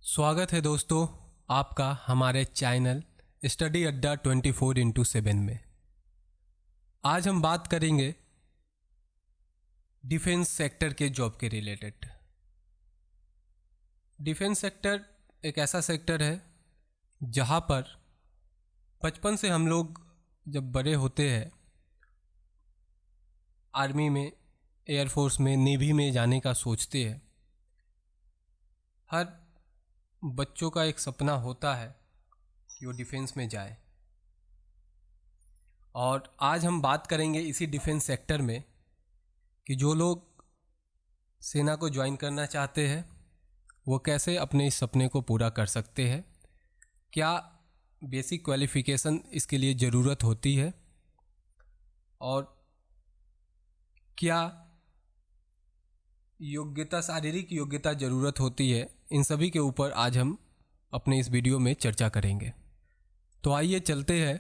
स्वागत है दोस्तों आपका हमारे चैनल स्टडी अड्डा 24x7 में। आज हम बात करेंगे डिफेंस सेक्टर के जॉब के रिलेटेड। डिफेंस सेक्टर एक ऐसा सेक्टर है जहां पर बचपन से हम लोग जब बड़े होते हैं आर्मी में, एयरफोर्स में, नेवी में जाने का सोचते हैं। हर बच्चों का एक सपना होता है कि वो डिफेंस में जाए। और आज हम बात करेंगे इसी डिफेंस सेक्टर में कि जो लोग सेना को ज्वाइन करना चाहते हैं वो कैसे अपने इस सपने को पूरा कर सकते हैं, क्या बेसिक क्वालिफ़िकेशन इसके लिए ज़रूरत होती है और क्या योग्यता, शारीरिक योग्यता ज़रूरत होती है। इन सभी के ऊपर आज हम अपने इस वीडियो में चर्चा करेंगे। तो आइए चलते हैं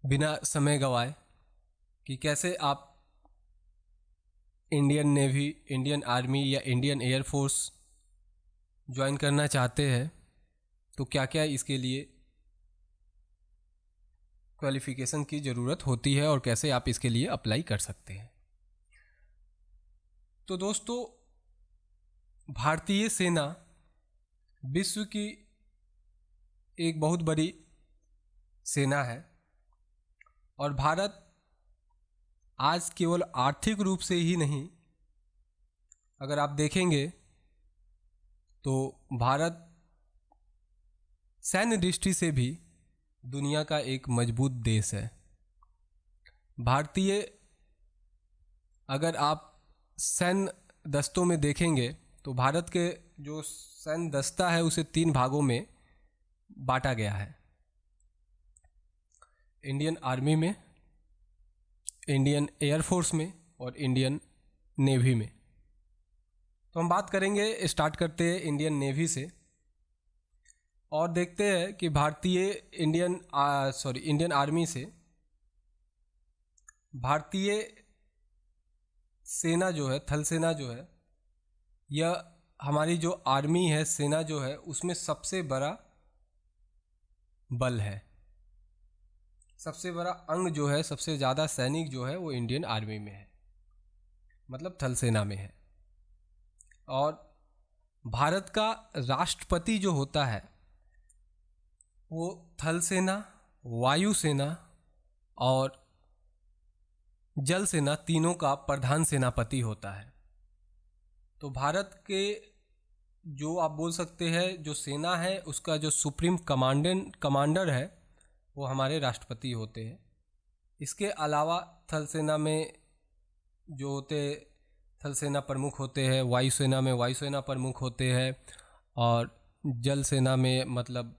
बिना समय गंवाए कि कैसे आप इंडियन नेवी, इंडियन आर्मी या इंडियन एयरफोर्स ज्वाइन करना चाहते हैं तो क्या क्या इसके लिए क्वालिफ़िकेशन की ज़रूरत होती है और कैसे आप इसके लिए अप्लाई कर सकते हैं। तो दोस्तों, भारतीय सेना विश्व की एक बहुत बड़ी सेना है और भारत आज केवल आर्थिक रूप से ही नहीं, अगर आप देखेंगे तो भारत सैन्य दृष्टि से भी दुनिया का एक मजबूत देश है। भारतीय, अगर आप सैन्य दस्तों में देखेंगे तो भारत के जो सैन्य दस्ता है उसे 3 भागों में बांटा गया है। इंडियन आर्मी में, इंडियन एयरफोर्स में और इंडियन नेवी में। तो हम बात करेंगे, स्टार्ट करते हैं इंडियन नेवी से और देखते हैं कि इंडियन आर्मी से भारतीय सेना जो है, थल सेना जो है, यह हमारी जो आर्मी है, सेना जो है, उसमें सबसे बड़ा बल है। सबसे बड़ा अंग जो है, सबसे ज़्यादा सैनिक जो है वो इंडियन आर्मी में है, मतलब थल सेना में है। और भारत का राष्ट्रपति जो होता है वो थल सेना, वायु सेना और जल सेना तीनों का प्रधान सेनापति होता है। तो भारत के जो आप बोल सकते हैं जो सेना है उसका जो सुप्रीम कमांडर है वो हमारे राष्ट्रपति होते हैं। इसके अलावा थल सेना में जो होते, थल सेना प्रमुख होते हैं, वायुसेना में वायुसेना प्रमुख होते हैं और जल सेना में मतलब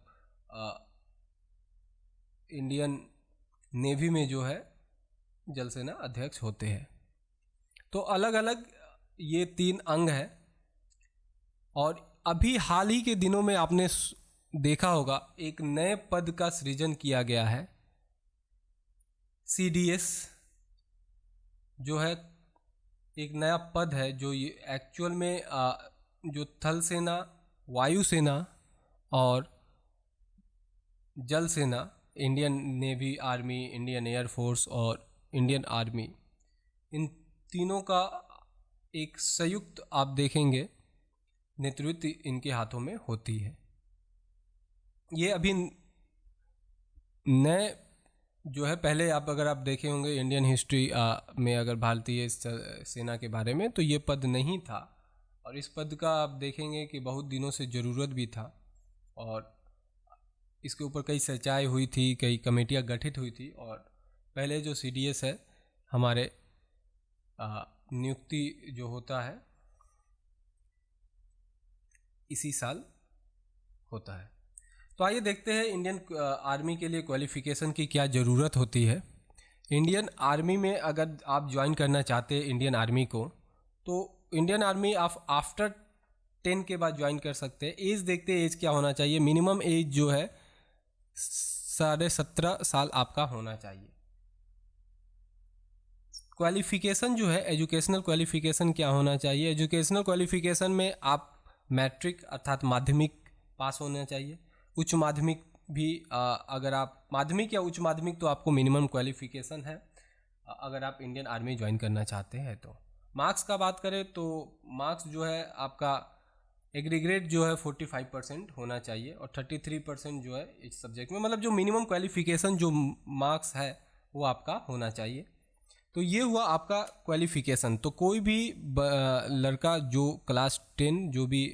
इंडियन नेवी में जो है जल सेना अध्यक्ष होते हैं। तो अलग अलग ये 3 अंग हैं। और अभी हाल ही के दिनों में आपने देखा होगा एक नए पद का सृजन किया गया है, CDS जो है एक नया पद है जो ये एक्चुअल में जो थल सेना, वायु सेना और जल सेना, Indian navy, army, Indian air force और इंडियन आर्मी, इन तीनों का एक संयुक्त आप देखेंगे नेतृत्व इनके हाथों में होती है। ये अभी नए जो है, पहले अगर आप देखे होंगे इंडियन हिस्ट्री में अगर भारतीय सेना के बारे में, तो ये पद नहीं था और इस पद का आप देखेंगे कि बहुत दिनों से ज़रूरत भी था और इसके ऊपर कई चर्चाएं हुई थी, कई कमेटियां गठित हुई थी। और पहले जो CDS है हमारे नियुक्ति जो होता है इसी साल होता है। तो आइए देखते हैं इंडियन आर्मी के लिए क्वालिफ़िकेशन की क्या ज़रूरत होती है। इंडियन आर्मी में अगर आप ज्वाइन करना चाहते हैं इंडियन आर्मी को, तो इंडियन आर्मी आप आफ्टर 10 के बाद ज्वाइन कर सकते हैं। एज देखते हैं, एज क्या होना चाहिए। मिनिमम एज जो है 17.5 साल आपका होना चाहिए। क्वालिफ़िकेशन जो है, एजुकेशनल क्वालिफ़िकेशन क्या होना चाहिए। एजुकेशनल क्वालिफ़िकेशन में आप मैट्रिक अर्थात माध्यमिक पास होना चाहिए। उच्च माध्यमिक भी अगर आप माध्यमिक या उच्च माध्यमिक तो आपको मिनिमम क्वालिफिकेशन है अगर आप इंडियन आर्मी ज्वाइन करना चाहते हैं तो। मार्क्स का बात करें तो मार्क्स जो है आपका एग्रीग्रेड जो है 45% होना चाहिए और 33% जो है इस सब्जेक्ट में, मतलब जो मिनिमम क्वालिफिकेशन जो मार्क्स है वो आपका होना चाहिए। तो ये हुआ आपका क्वालिफिकेशन। तो कोई भी लड़का जो क्लास 10 जो भी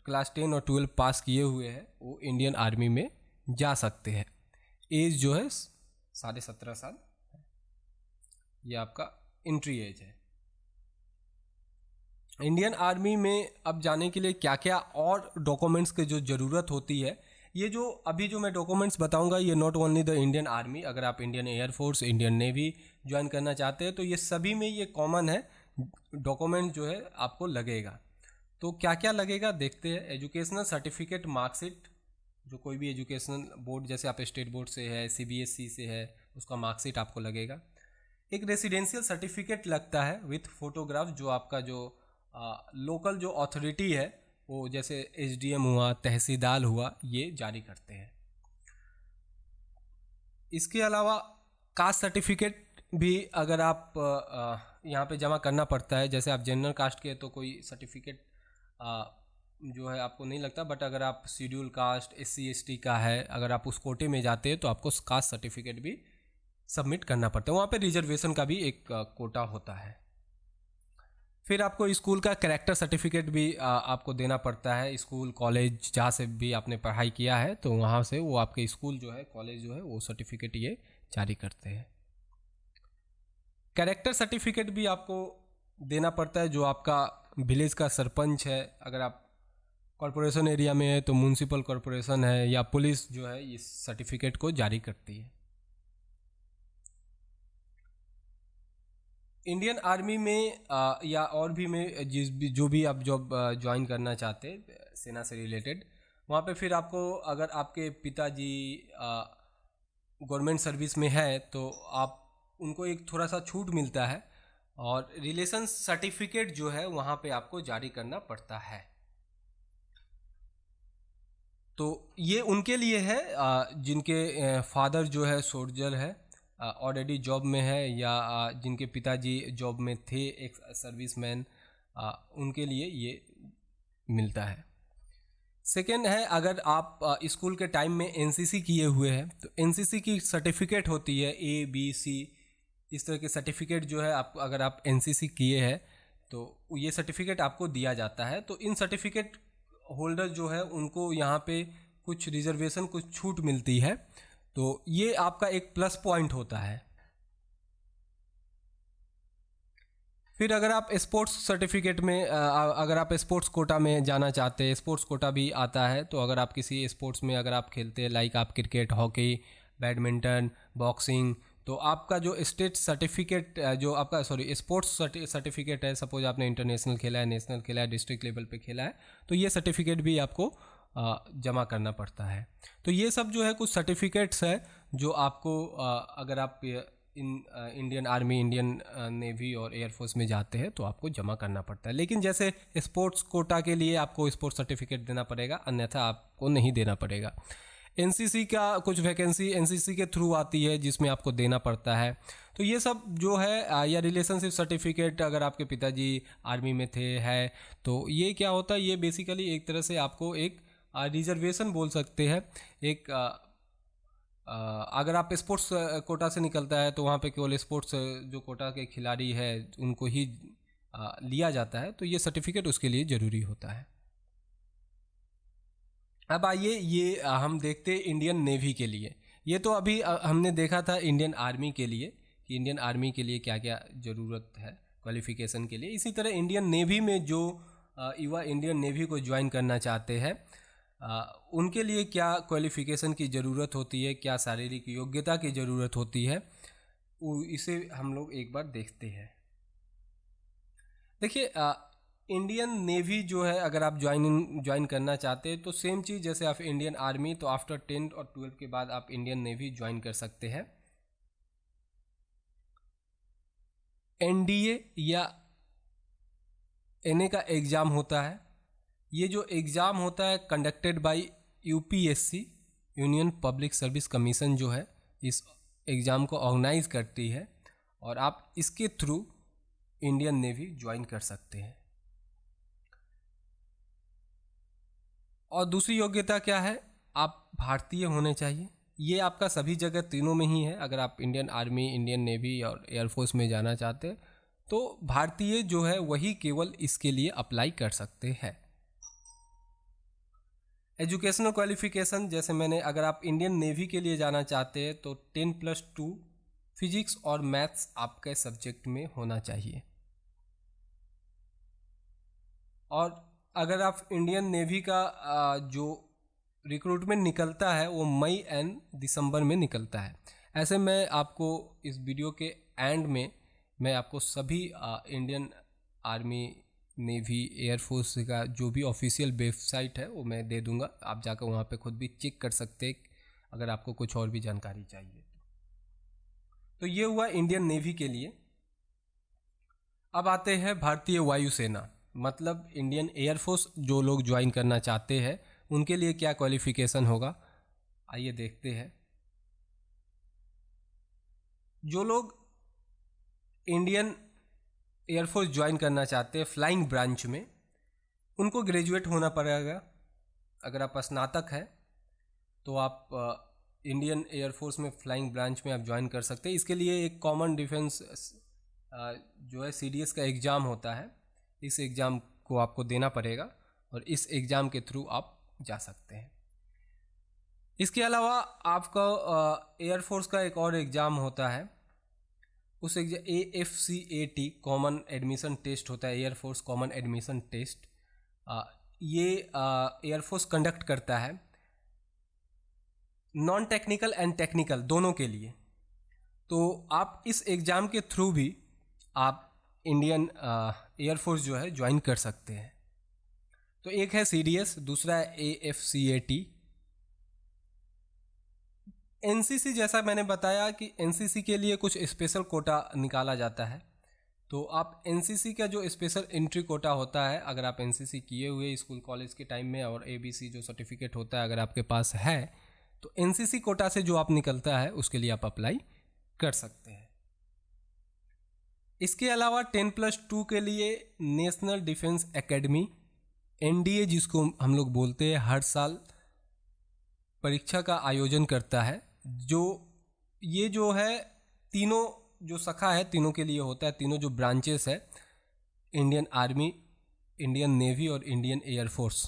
क्लास 10 और 12 पास किए हुए हैं वो इंडियन आर्मी में जा सकते हैं। एज जो है 17.5 साल, ये आपका एंट्री एज है। इंडियन आर्मी में अब जाने के लिए क्या क्या और डॉक्यूमेंट्स की जो ज़रूरत होती है, ये जो अभी जो मैं डॉक्यूमेंट्स बताऊंगा ये not only the Indian army, अगर आप Indian air force, Indian navy join करना चाहते हैं तो ये सभी में ये कॉमन है, डॉक्यूमेंट जो है आपको लगेगा। तो क्या क्या लगेगा देखते हैं। एजुकेशनल सर्टिफिकेट, मार्कशीट, जो कोई भी एजुकेशनल बोर्ड जैसे आप स्टेट बोर्ड से है, CBSE से है, उसका मार्कशीट आपको लगेगा। एक रेसिडेंशियल सर्टिफिकेट लगता है विथ फोटोग्राफ, जो आपका जो लोकल जो अथॉरिटी है वो जैसे SDM हुआ, तहसीलदार हुआ, ये जारी करते हैं। इसके अलावा कास्ट सर्टिफिकेट भी अगर आप यहाँ पे जमा करना पड़ता है। जैसे आप जनरल कास्ट के तो कोई सर्टिफिकेट जो है आपको नहीं लगता, बट अगर आप शेड्यूल कास्ट, SC ST का है, अगर आप उस कोटे में जाते हैं तो आपको कास्ट सर्टिफिकेट भी सबमिट करना पड़ता है। वहाँ पे रिजर्वेशन का भी एक कोटा होता है। फिर आपको स्कूल का कैरेक्टर सर्टिफिकेट भी आपको देना पड़ता है। स्कूल कॉलेज जहाँ से भी आपने पढ़ाई किया है तो वहाँ से वो आपके स्कूल जो है, कॉलेज जो है, वो सर्टिफिकेट ये जारी करते हैं। कैरेक्टर सर्टिफिकेट भी आपको देना पड़ता है जो आपका विलेज का सरपंच है, अगर आप कॉरपोरेशन एरिया में है तो म्यूनसिपल कॉरपोरेशन है या पुलिस जो है इस सर्टिफिकेट को जारी करती है। इंडियन आर्मी में या और भी में जो भी आप जॉब ज्वाइन करना चाहते हैं सेना से रिलेटेड, वहाँ पे फिर आपको अगर आपके पिताजी गवर्नमेंट सर्विस में है तो आप उनको एक थोड़ा सा छूट मिलता है और रिलेशन सर्टिफिकेट जो है वहाँ पे आपको जारी करना पड़ता है। तो ये उनके लिए है जिनके फादर जो है सोल्जर है, ऑलरेडी जॉब में है, या जिनके पिताजी जॉब में थे, एक सर्विसमैन, उनके लिए ये मिलता है। सेकेंड है, अगर आप स्कूल के टाइम में NCC किए हुए हैं तो NCC की सर्टिफिकेट होती है, A B C इस तरह के सर्टिफिकेट जो है आप अगर आप NCC किए हैं तो ये सर्टिफिकेट आपको दिया जाता है। तो इन सर्टिफिकेट होल्डर जो है उनको यहाँ पे कुछ रिजर्वेशन, कुछ छूट मिलती है, तो ये आपका एक प्लस पॉइंट होता है। फिर अगर आप स्पोर्ट्स सर्टिफिकेट में अगर आप स्पोर्ट्स कोटा में जाना चाहते हैं, स्पोर्ट्स कोटा भी आता है, तो अगर आप किसी स्पोर्ट्स में अगर आप खेलते हैं, लाइक आप क्रिकेट, हॉकी, बैडमिंटन, बॉक्सिंग, तो आपका जो स्टेट सर्टिफिकेट जो आपका स्पोर्ट्स सर्टिफिकेट है, सपोज आपने इंटरनेशनल खेला है, नेशनल खेला है, डिस्ट्रिक्ट लेवल पे खेला है, तो ये सर्टिफिकेट भी आपको जमा करना पड़ता है। तो ये सब जो है कुछ सर्टिफिकेट्स है जो आपको अगर आप इंडियन आर्मी, इंडियन नेवी और एयरफोर्स में जाते हैं तो आपको जमा करना पड़ता है। लेकिन जैसे स्पोर्ट्स कोटा के लिए आपको स्पोर्ट्स सर्टिफिकेट देना पड़ेगा, अन्यथा आपको नहीं देना पड़ेगा। NCC का कुछ वैकेंसी NCC के थ्रू आती है जिसमें आपको देना पड़ता है। तो ये सब जो है, या रिलेशनशिप सर्टिफिकेट अगर आपके पिताजी आर्मी में थे है, तो ये क्या होता है, ये बेसिकली एक तरह से आपको एक रिजर्वेशन बोल सकते हैं। एक अगर आप स्पोर्ट्स कोटा से निकलता है तो वहाँ पे केवल स्पोर्ट्स जो कोटा के खिलाड़ी है उनको ही लिया जाता है, तो ये सर्टिफिकेट उसके लिए ज़रूरी होता है। अब आइए ये हम देखते हैं इंडियन नेवी के लिए। ये तो अभी हमने देखा था इंडियन आर्मी के लिए कि इंडियन आर्मी के लिए क्या क्या ज़रूरत है क्वालिफिकेशन के लिए। इसी तरह इंडियन नेवी में जो युवा इंडियन नेवी को ज्वाइन करना चाहते हैं उनके लिए क्या क्वालिफिकेशन की ज़रूरत होती है, क्या शारीरिक योग्यता की ज़रूरत होती है, इसे हम लोग एक बार देखते हैं। देखिए इंडियन नेवी जो है अगर आप ज्वाइन करना चाहते हैं तो सेम चीज़ जैसे आप इंडियन आर्मी, तो आफ्टर 10 और 12 के बाद आप इंडियन नेवी ज्वाइन कर सकते हैं। NDA या NA का एग्ज़ाम होता है, ये जो एग्ज़ाम होता है conducted by UPSC, union public service commission जो है इस एग्ज़ाम को ऑर्गेनाइज करती है, और आप इसके थ्रू इंडियन नेवी ज्वाइन कर सकते हैं। और दूसरी योग्यता क्या है, आप भारतीय होने चाहिए। ये आपका सभी जगह तीनों में ही है। अगर आप इंडियन आर्मी, इंडियन नेवी और एयरफोर्स में जाना चाहते हैं तो भारतीय जो है वही केवल इसके लिए अप्लाई कर सकते हैं। एजुकेशनल क्वालिफिकेशन, जैसे मैंने, अगर आप इंडियन नेवी के लिए जाना चाहते हैं तो 10+2 फिजिक्स और मैथ्स आपके सब्जेक्ट में होना चाहिए। और अगर आप इंडियन नेवी का जो रिक्रूटमेंट निकलता है वो मई एंड दिसंबर में निकलता है। ऐसे मैं आपको इस वीडियो के एंड में मैं आपको सभी इंडियन आर्मी, नेवी, एयरफोर्स का जो भी ऑफिशियल वेबसाइट है वो मैं दे दूंगा। आप जाकर वहाँ पे खुद भी चेक कर सकते हैं अगर आपको कुछ और भी जानकारी चाहिए तो ये हुआ इंडियन नेवी के लिए। अब आते हैं भारतीय वायुसेना, मतलब इंडियन एयरफोर्स। जो लोग ज्वाइन करना चाहते हैं उनके लिए क्या क्वालिफिकेशन होगा, आइए देखते हैं। जो लोग इंडियन एयरफोर्स ज्वाइन करना चाहते हैं फ्लाइंग ब्रांच में, उनको ग्रेजुएट होना पड़ेगा। अगर आप स्नातक हैं तो आप इंडियन एयरफोर्स में फ्लाइंग ब्रांच में आप ज्वाइन कर सकते हैं। इसके लिए एक कॉमन डिफेंस जो है CDS का एग्ज़ाम होता है, इस एग्ज़ाम को आपको देना पड़ेगा और इस एग्ज़ाम के थ्रू आप जा सकते हैं। इसके अलावा आपका एयरफोर्स का एक और एग्ज़ाम होता है, उस AFCAT कॉमन एडमिशन टेस्ट होता है, एयरफोर्स कॉमन एडमिशन टेस्ट। ये एयरफोर्स कंडक्ट करता है नॉन टेक्निकल एंड टेक्निकल दोनों के लिए। तो आप इस एग्ज़ाम के थ्रू भी आप इंडियन एयरफोर्स जो है ज्वाइन कर सकते हैं। तो एक है CDS, दूसरा है AFCAT। NCC, जैसा मैंने बताया कि NCC के लिए कुछ स्पेशल कोटा निकाला जाता है। तो आप NCC का जो स्पेशल एंट्री कोटा होता है, अगर आप NCC किए हुए स्कूल कॉलेज के टाइम में, और ABC जो सर्टिफिकेट होता है अगर आपके पास है, तो NCC कोटा से जो आप निकलता है उसके लिए आप अप्लाई कर सकते हैं। इसके अलावा 10+2 के लिए नेशनल डिफेंस एकेडमी, NDA जिसको हम लोग बोलते हैं, हर साल परीक्षा का आयोजन करता है। ये जो है तीनों जो शाखा है तीनों के लिए होता है, तीनों जो ब्रांचेस है, इंडियन आर्मी, इंडियन नेवी और इंडियन एयरफोर्स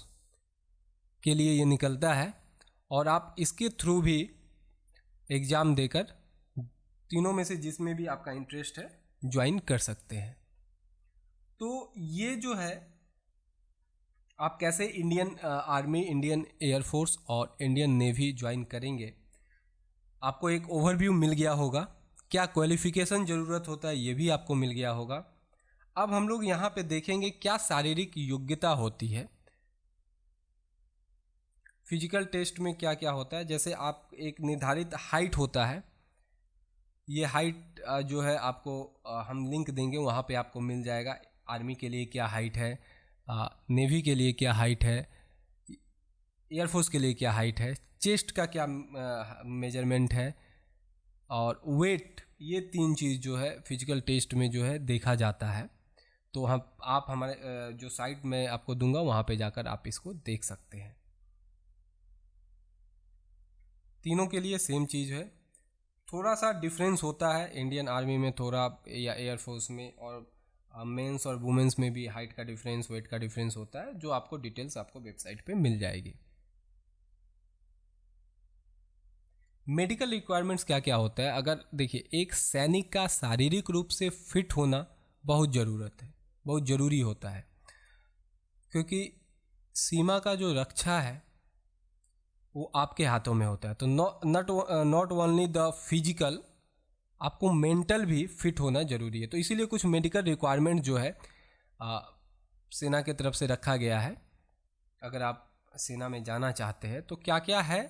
के लिए ये निकलता है। और आप इसके थ्रू भी एग्ज़ाम देकर तीनों में से जिसमें भी आपका इंटरेस्ट है ज्वाइन कर सकते हैं। तो ये जो है आप कैसे इंडियन आर्मी, इंडियन एयरफोर्स और इंडियन नेवी ज्वाइन करेंगे, आपको एक ओवरव्यू मिल गया होगा। क्या क्वालिफिकेशन ज़रूरत होता है ये भी आपको मिल गया होगा। अब हम लोग यहाँ पे देखेंगे क्या शारीरिक योग्यता होती है। फिजिकल टेस्ट में क्या क्या होता है, जैसे आप एक निर्धारित हाइट होता है, ये हाइट जो है आपको हम लिंक देंगे, वहाँ पे आपको मिल जाएगा। आर्मी के लिए क्या हाइट है, नेवी के लिए क्या हाइट है, एयरफोर्स के लिए क्या हाइट है, चेस्ट का क्या मेजरमेंट है, और वेट, ये 3 चीज़ जो है फिजिकल टेस्ट में जो है देखा जाता है। तो आप हमारे जो साइट में आपको दूंगा वहाँ पे जाकर आप इसको देख सकते हैं। तीनों के लिए सेम चीज़ है, थोड़ा सा डिफरेंस होता है इंडियन आर्मी में थोड़ा, या एयरफोर्स में, और मेंस और वुमेंस में भी हाइट का डिफरेंस, वेट का डिफरेंस होता है, जो आपको डिटेल्स आपको वेबसाइट पे मिल जाएगी। मेडिकल रिक्वायरमेंट्स क्या क्या होता है, अगर देखिए, एक सैनिक का शारीरिक रूप से फिट होना बहुत ज़रूरी होता है, क्योंकि सीमा का जो रक्षा है वो आपके हाथों में होता है। तो नॉट ओनली द फिजिकल, आपको मेंटल भी फिट होना ज़रूरी है। तो इसीलिए कुछ मेडिकल रिक्वायरमेंट जो है सेना की तरफ से रखा गया है। अगर आप सेना में जाना चाहते हैं तो क्या क्या है,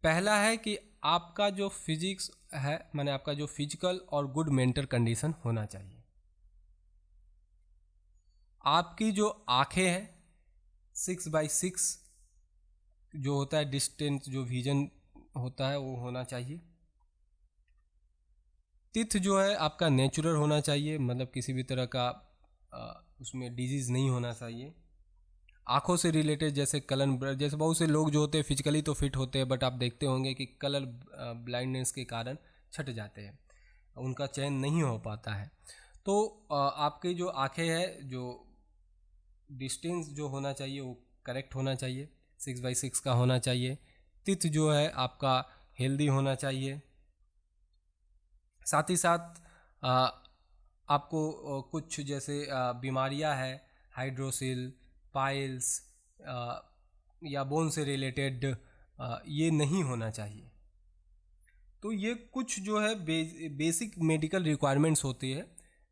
पहला है कि आपका जो फिजिक्स है, माने आपका जो फिजिकल और गुड मेंटल कंडीशन होना चाहिए। आपकी जो आंखें हैं 6x6 जो होता है डिस्टेंस, जो विजन होता है वो होना चाहिए। तिथ जो है आपका नेचुरल होना चाहिए, मतलब किसी भी तरह का उसमें डिजीज़ नहीं होना चाहिए। आँखों से रिलेटेड जैसे कलर, जैसे बहुत से लोग जो होते हैं फिजिकली तो फिट होते हैं, बट आप देखते होंगे कि कलर ब्लाइंडनेस के कारण छट जाते हैं, उनका चयन नहीं हो पाता है। तो आपकी जो आँखें हैं, जो डिस्टेंस जो होना चाहिए वो करेक्ट होना चाहिए, 6x6 का होना चाहिए। तिथ जो है आपका हेल्दी होना चाहिए। साथ ही साथ आपको कुछ जैसे बीमारियां है, हाइड्रोसिल, पाइल्स या बोन से रिलेटेड ये नहीं होना चाहिए। तो ये कुछ जो है बेसिक मेडिकल रिक्वायरमेंट्स होती है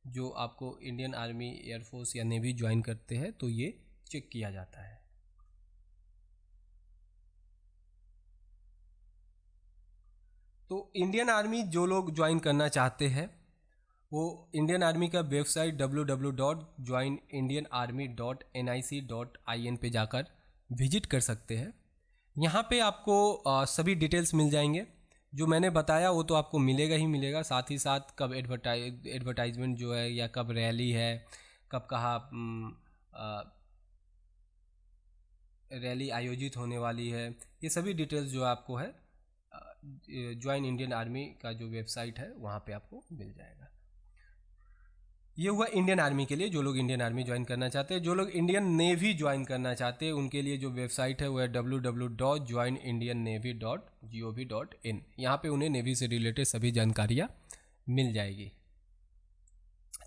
जो आपको इंडियन आर्मी, एयरफोर्स या नेवी ज्वाइन करते हैं तो ये चेक किया जाता है। तो इंडियन आर्मी जो लोग ज्वाइन करना चाहते हैं वो इंडियन आर्मी का वेबसाइट www.joinindianarmy.nic.in पे जाकर विजिट कर सकते हैं। यहाँ पे आपको सभी डिटेल्स मिल जाएंगे, जो मैंने बताया वो तो आपको मिलेगा ही मिलेगा। साथ ही साथ कब एडवर्टाइजमेंट जो है, या कब रैली है, कब कहाँ रैली आयोजित होने वाली है, ये सभी डिटेल्स जो आपको है ज्वाइन इंडियन आर्मी का जो वेबसाइट है वहाँ पे आपको मिल जाएगा। ये हुआ इंडियन आर्मी के लिए, जो लोग इंडियन आर्मी ज्वाइन करना चाहते हैं। जो लोग इंडियन नेवी ज्वाइन करना चाहते हैं उनके लिए जो वेबसाइट है वो है www.joinindiannavy.gov.in। यहाँ पे उन्हें नेवी से रिलेटेड सभी जानकारियाँ मिल जाएगी।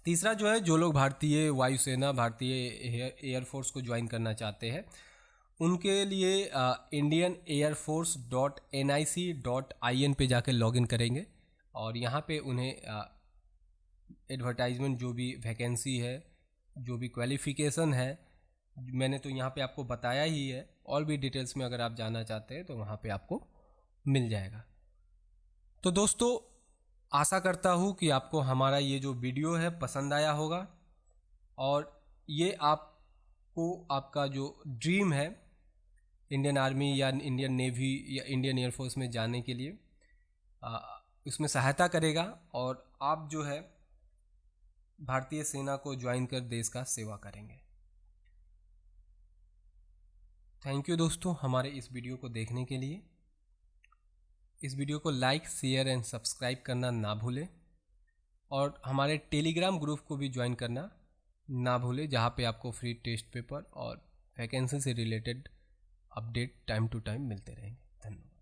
तीसरा जो है, जो लोग भारतीय वायुसेना, भारतीय एयरफोर्स को ज्वाइन करना चाहते हैं उनके लिए indianeairforce.nic.in पे जाकर लॉगिन करेंगे और यहाँ पे उन्हें एडवर्टाइजमेंट, जो भी वैकेंसी है, जो भी क्वालिफ़िकेशन है, मैंने तो यहाँ पे आपको बताया ही है। और भी डिटेल्स में अगर आप जानना चाहते हैं तो वहाँ पे आपको मिल जाएगा। तो दोस्तों, आशा करता हूँ कि आपको हमारा ये जो वीडियो है पसंद आया होगा और ये आपको आपका जो ड्रीम है इंडियन आर्मी या इंडियन नेवी या इंडियन एयरफोर्स में जाने के लिए उसमें सहायता करेगा और आप जो है भारतीय सेना को ज्वाइन कर देश का सेवा करेंगे। थैंक यू दोस्तों हमारे इस वीडियो को देखने के लिए। इस वीडियो को लाइक, शेयर एंड सब्सक्राइब करना ना भूलें और हमारे टेलीग्राम ग्रुप को भी ज्वाइन करना ना भूलें, जहाँ पे आपको फ्री टेस्ट पेपर और वैकेंसी से related update time to time मिलते रहेंगे। धन्यवाद।